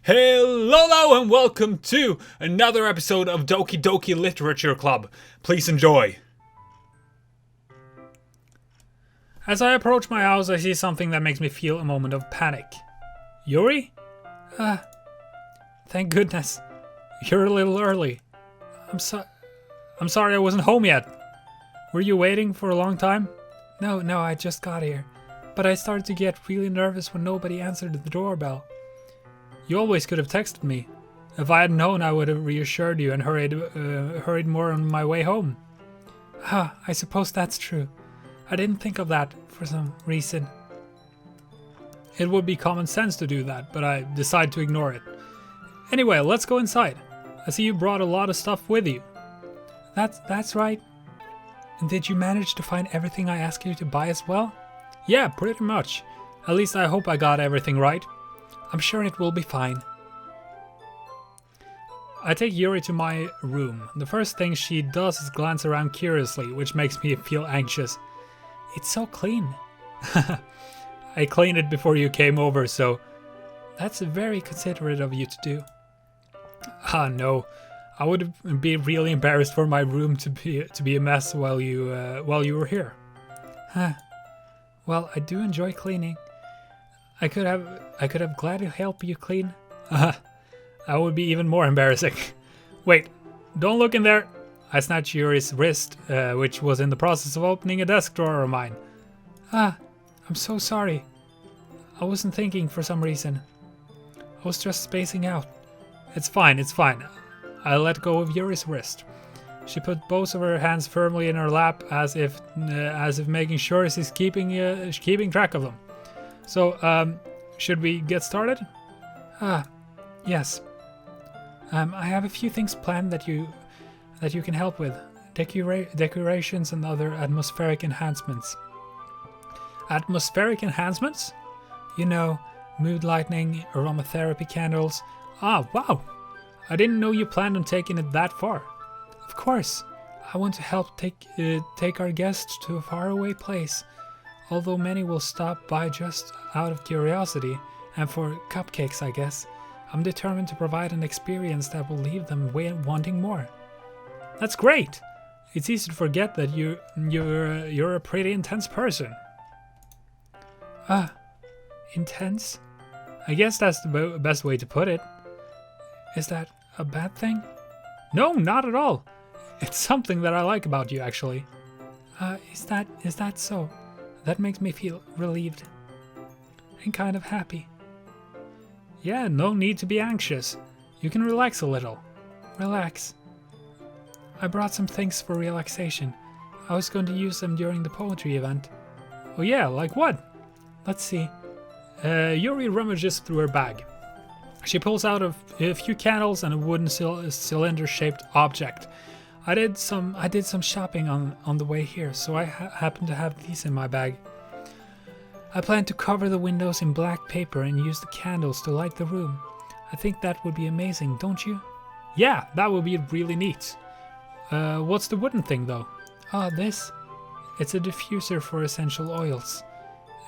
Hello and welcome to another episode of Doki Literature Club. Please enjoy. As I approach my house, I see something that makes me feel a moment of panic. Yuri? Thank goodness. You're a little early. I'm sorry I wasn't home yet. Were you waiting for a long time? No, I just got here. But I started to get really nervous when nobody answered the doorbell. You always could have texted me. If I had known, I would have reassured you and hurried more on my way home. I suppose that's true. I didn't think of that for some reason. It would be common sense to do that, but I decided to ignore it. Anyway, let's go inside. I see you brought a lot of stuff with you. That's right. And did you manage to find everything I asked you to buy as well? Yeah, pretty much. At least I hope I got everything right. I'm sure it will be fine. I take Yuri to my room. The first thing she does is glance around curiously, which makes me feel anxious. It's so clean. I cleaned it before you came over, so that's very considerate of you to do. No. I would be really embarrassed for my room to be a mess while you were here. Well, I do enjoy cleaning. I could have gladly helped you clean. That would be even more embarrassing. Wait, don't look in there. I snatched Yuri's wrist, which was in the process of opening a desk drawer of mine. I'm so sorry. I wasn't thinking for some reason. I was just spacing out. It's fine. I let go of Yuri's wrist. She put both of her hands firmly in her lap, as if making sure she's keeping track of them. So, should we get started? Yes. I have a few things planned that you can help with. Decorations and other atmospheric enhancements. Atmospheric enhancements? You know, mood lighting, aromatherapy candles. Wow! I didn't know you planned on taking it that far. Of course. I want to help take our guests to a faraway place. Although many will stop by just out of curiosity, and for cupcakes, I guess, I'm determined to provide an experience that will leave them wanting more. That's great! It's easy to forget that you're a pretty intense person. Intense? I guess that's the best way to put it. Is that a bad thing? No, not at all. It's something that I like about you, actually. Is that so? That makes me feel relieved and kind of happy. Yeah, no need to be anxious. You can relax a little. Relax. I brought some things for relaxation. I was going to use them during the poetry event. Oh yeah, like what? Let's see. Yuri rummages through her bag. She pulls out a few candles and a wooden cylinder-shaped object. I did some shopping on the way here, so I happen to have these in my bag. I plan to cover the windows in black paper and use the candles to light the room. I think that would be amazing, don't you? Yeah, that would be really neat. What's the wooden thing, though? This. It's a diffuser for essential oils.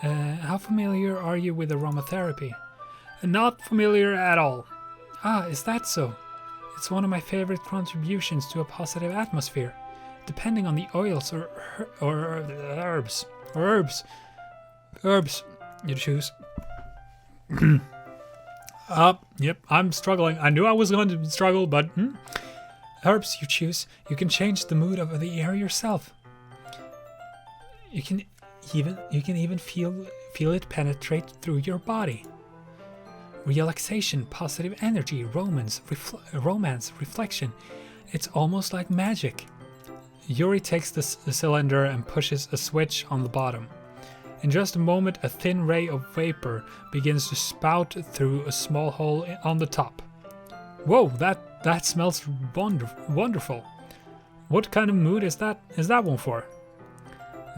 How familiar are you with aromatherapy? Not familiar at all. Is that so? It's one of my favorite contributions to a positive atmosphere, depending on the oils or herbs. Herbs, you choose. Yep, I'm struggling. I knew I was going to struggle, but herbs you choose. You can change the mood of the air yourself. You can even feel it penetrate through your body. Relaxation, positive energy, romance, reflection. It's almost like magic. Yuri takes the cylinder and pushes a switch on the bottom. In just a moment, a thin ray of vapor begins to spout through a small hole on the top. Whoa, that smells wonderful. What kind of mood is that one for?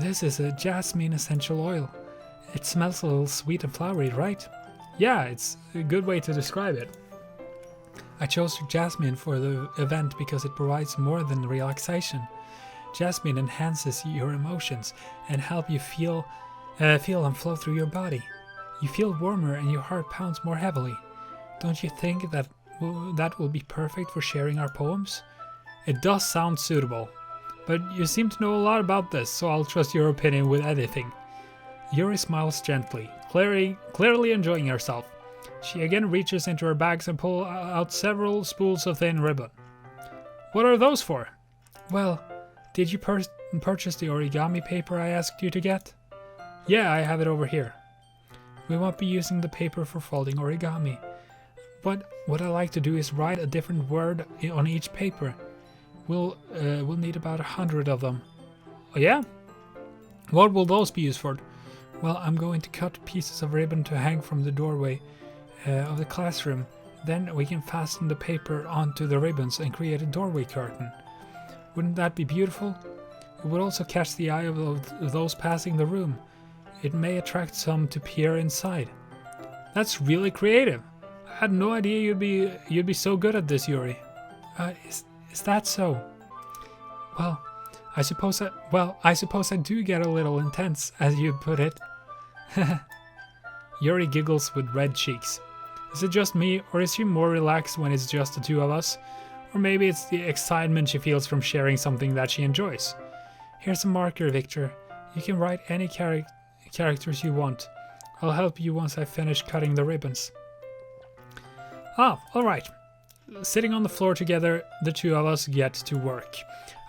This is a jasmine essential oil. It smells a little sweet and flowery, right? Yeah, it's a good way to describe it. I chose jasmine for the event because it provides more than relaxation. Jasmine enhances your emotions and help you feel them flow through your body. You feel warmer and your heart pounds more heavily. Don't you think that that will be perfect for sharing our poems? It does sound suitable, but you seem to know a lot about this, so I'll trust your opinion with anything. Yuri smiles gently, clearly enjoying herself. She again reaches into her bags and pulls out several spools of thin ribbon. What are those for? Well, did you purchase the origami paper I asked you to get? Yeah, I have it over here. We won't be using the paper for folding origami. But what I like to do is write a different word on each paper. We'll need about 100 of them. Oh yeah? What will those be used for? Well, I'm going to cut pieces of ribbon to hang from the doorway of the classroom. Then we can fasten the paper onto the ribbons and create a doorway curtain. Wouldn't that be beautiful? It would also catch the eye of those passing the room. It may attract some to peer inside. That's really creative. I had no idea you'd be so good at this, Yuri. Is that so? Well, I suppose I do get a little intense, as you put it. Yuri giggles with red cheeks. Is it just me, or is she more relaxed when it's just the two of us? Or maybe it's the excitement she feels from sharing something that she enjoys. Here's a marker, Viktor. You can write any characters you want. I'll help you once I finish cutting the ribbons. Ah, alright. Sitting on the floor together, the two of us get to work.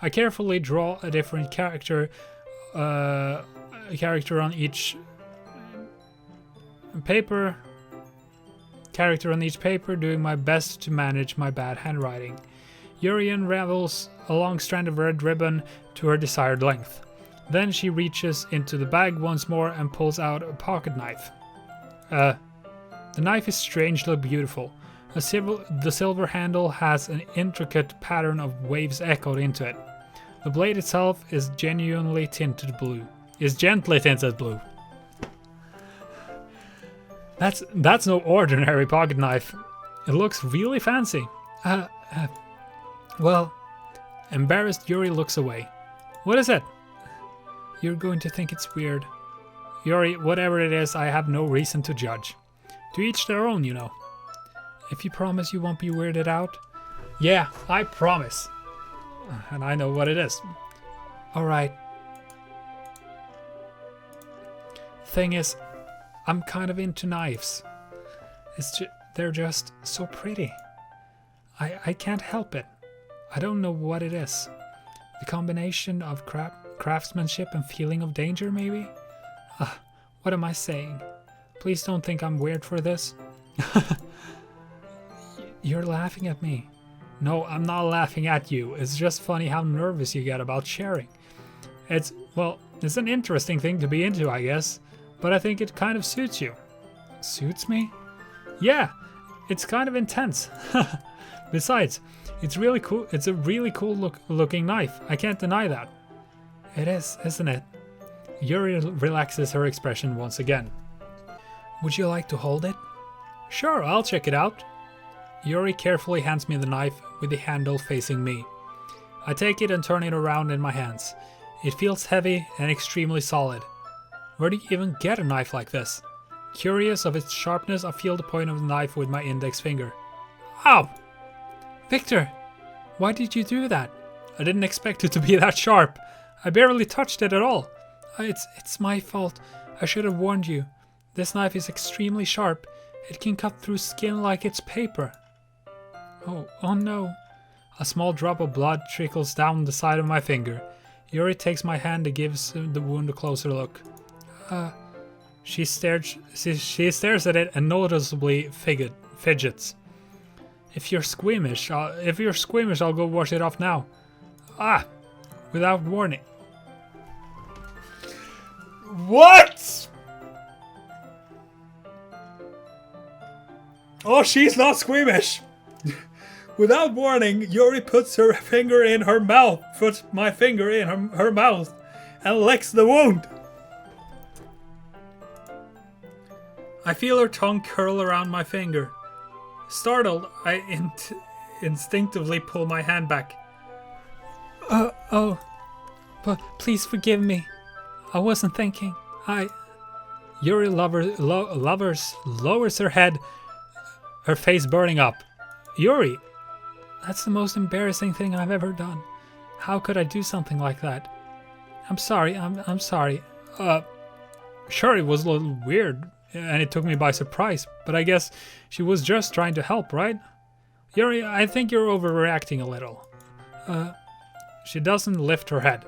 I carefully draw a different character on each paper. Doing my best to manage my bad handwriting. Yuri unravels a long strand of red ribbon to her desired length. Then she reaches into the bag once more and pulls out a pocket knife. The knife is strangely beautiful. The silver handle has an intricate pattern of waves echoed into it. The blade itself is gently tinted blue. That's no ordinary pocket knife. It looks really fancy. Well, embarrassed, Yuri looks away. What is it? You're going to think it's weird. Yuri, whatever it is, I have no reason to judge. To each their own, you know. If you promise you won't be weirded out? Yeah, I promise. And I know what it is. Alright. Thing is, I'm kind of into knives. They're just so pretty. I can't help it. I don't know what it is. The combination of craftsmanship and feeling of danger, maybe? What am I saying? Please don't think I'm weird for this. You're laughing at me. No, I'm not laughing at you. It's just funny how nervous you get about sharing. It's an interesting thing to be into, I guess. But I think it kind of suits you. Suits me? Yeah, it's kind of intense. Besides, it's really cool. It's a really cool looking knife. I can't deny that. It is, isn't it? Yuri relaxes her expression once again. Would you like to hold it? Sure, I'll check it out. Yuri carefully hands me the knife with the handle facing me. I take it and turn it around in my hands. It feels heavy and extremely solid. Where do you even get a knife like this? Curious of its sharpness, I feel the point of the knife with my index finger. Ow! Viktor! Why did you do that? I didn't expect it to be that sharp. I barely touched it at all. It's my fault. I should have warned you. This knife is extremely sharp. It can cut through skin like it's paper. Oh no. A small drop of blood trickles down the side of my finger. Yuri takes my hand and gives the wound a closer look. She stares at it and noticeably fidgets. If you're squeamish, I'll go wash it off now. Without warning. What? Oh, she's not squeamish. Without warning, Yuri puts her finger in her mouth, puts my finger in her mouth, and licks the wound. I feel her tongue curl around my finger. Startled, I instinctively pull my hand back. But please forgive me. I wasn't thinking. Yuri lowers her head. her face burning up. Yuri, that's the most embarrassing thing I've ever done. How could I do something like that? I'm sorry, I'm sorry. Sure, it was a little weird, and it took me by surprise, but I guess she was just trying to help, right? Yuri, I think you're overreacting a little. She doesn't lift her head.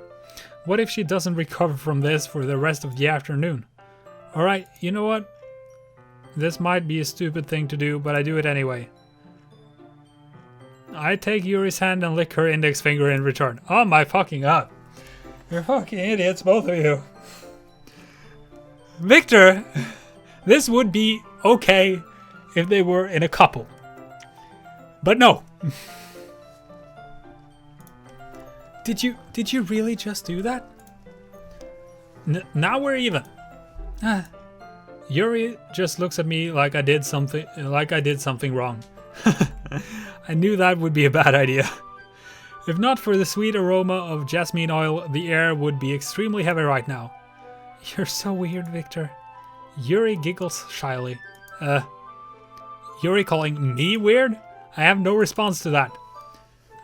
What if she doesn't recover from this for the rest of the afternoon? Alright, you know what? This might be a stupid thing to do, but I do it anyway. I take Yuri's hand and lick her index finger in return. Oh my fucking god. You're fucking idiots, both of you. Viktor, this would be okay if they were in a couple. But no. Did you really just do that? Now we're even. Yuri just looks at me like I did something wrong. I knew that would be a bad idea. If not for the sweet aroma of jasmine oil, the air would be extremely heavy right now. You're so weird, Viktor. Yuri giggles shyly. Yuri calling me weird? I have no response to that.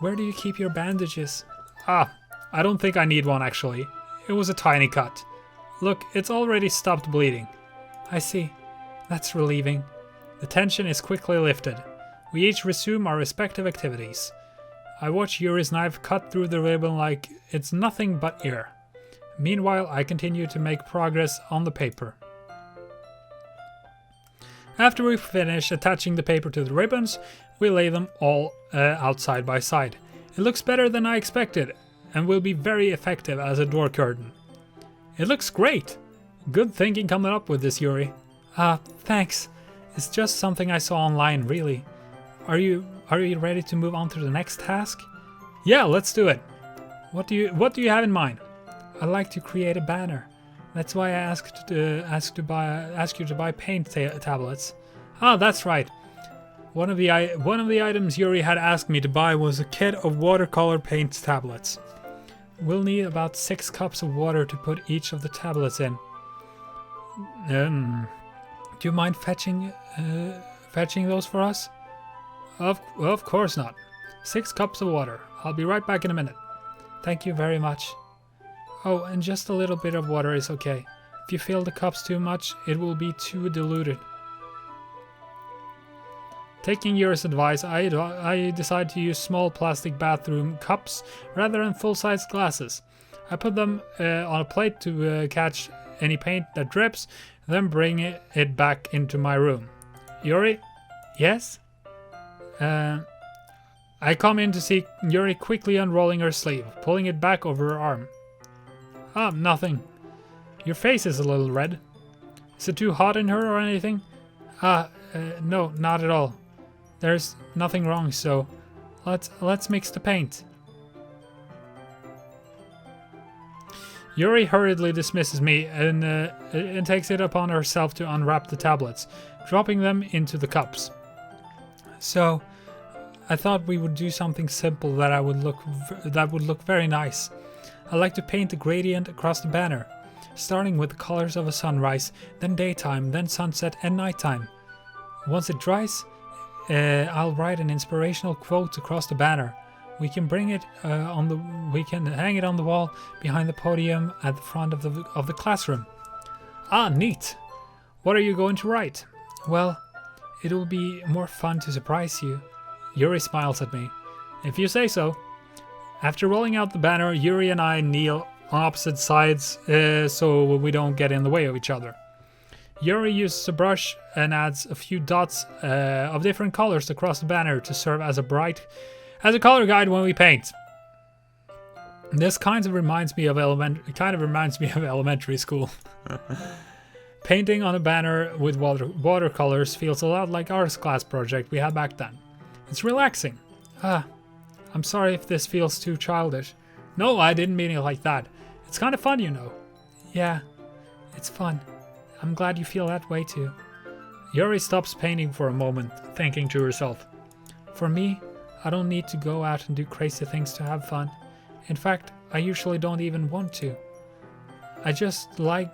Where do you keep your bandages? I don't think I need one actually. It was a tiny cut. Look, it's already stopped bleeding. I see. That's relieving. The tension is quickly lifted. We each resume our respective activities. I watch Yuri's knife cut through the ribbon like it's nothing but air. Meanwhile, I continue to make progress on the paper. After we finish attaching the paper to the ribbons, we lay them all out side by side. It looks better than I expected and will be very effective as a door curtain. It looks great! Good thinking coming up with this, Yuri. Thanks. It's just something I saw online, really. Are you ready to move on to the next task? Yeah, let's do it. What do you have in mind? I'd like to create a banner. That's why I asked you to buy paint tablets. That's right. One of the items Yuri had asked me to buy was a kit of watercolor paint tablets. We'll need about 6 cups of water to put each of the tablets in. Do you mind fetching those for us? Of course not. 6 cups of water. I'll be right back in a minute. Thank you very much. Oh, and just a little bit of water is okay. If you fill the cups too much, it will be too diluted. Taking Yuri's advice, I decided to use small plastic bathroom cups rather than full-size glasses. I put them on a plate to catch any paint that drips, then bring it back into my room. Yuri? Yes? I come in to see Yuri quickly unrolling her sleeve, pulling it back over her arm. Nothing. Your face is a little red. Is it too hot in her or anything? No, not at all. There's nothing wrong, so let's mix the paint. Yuri hurriedly dismisses me and takes it upon herself to unwrap the tablets, dropping them into the cups. So, I thought we would do something simple that would look very nice. I like to paint a gradient across the banner, starting with the colors of a sunrise, then daytime, then sunset and nighttime. Once it dries, I'll write an inspirational quote across the banner. We can hang it on the wall behind the podium at the front of the classroom. Neat. What are you going to write? Well, it'll be more fun to surprise you. Yuri smiles at me. If you say so. After rolling out the banner, Yuri and I kneel on opposite sides so we don't get in the way of each other. Yuri uses a brush and adds a few dots of different colors across the banner to serve as a color guide when we paint. This kind of reminds me of elementary school. Painting on a banner with watercolors feels a lot like our class project we had back then. It's relaxing. I'm sorry if this feels too childish. No, I didn't mean it like that. It's kind of fun, you know. Yeah, it's fun. I'm glad you feel that way too. Yuri stops painting for a moment, thinking to herself. For me, I don't need to go out and do crazy things to have fun. In fact, I usually don't even want to. I just like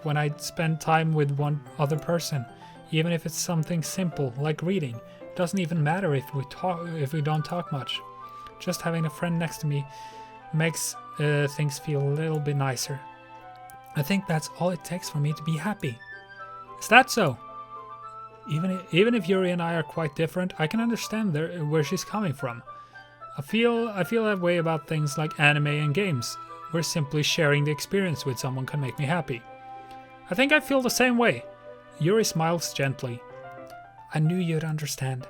when I spend time with one other person, even if it's something simple like reading. It doesn't even matter if we don't talk much. Just having a friend next to me makes things feel a little bit nicer. I think that's all it takes for me to be happy. Is that so? Even if Yuri and I are quite different, I can understand where she's coming from. I feel that way about things like anime and games, where simply sharing the experience with someone can make me happy. I think I feel the same way. Yuri smiles gently. I knew you'd understand.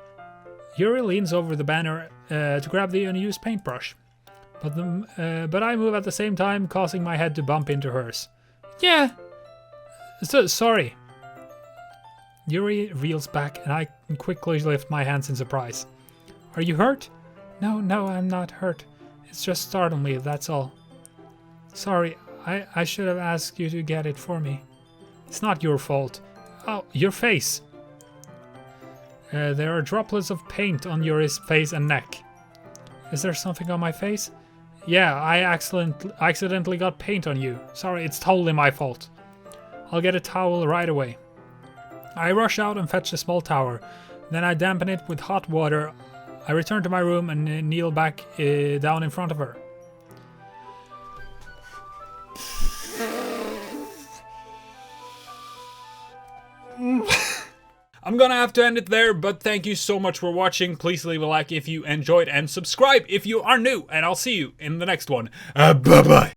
Yuri leans over the banner to grab the unused paintbrush, but I move at the same time, causing my head to bump into hers. Yeah. Sorry. Yuri reels back, and I quickly lift my hands in surprise. Are you hurt? No, I'm not hurt. It's just startled me, that's all. Sorry, I should have asked you to get it for me. It's not your fault. Oh, your face. There are droplets of paint on Yuri's face and neck. Is there something on my face? Yeah, I accidentally got paint on you. Sorry, it's totally my fault. I'll get a towel right away. I rush out and fetch a small towel. Then I dampen it with hot water. I return to my room and kneel back down in front of her. I'm gonna have to end it there, but thank you so much for watching. Please leave a like if you enjoyed and subscribe if you are new, and I'll see you in the next one. Bye-bye.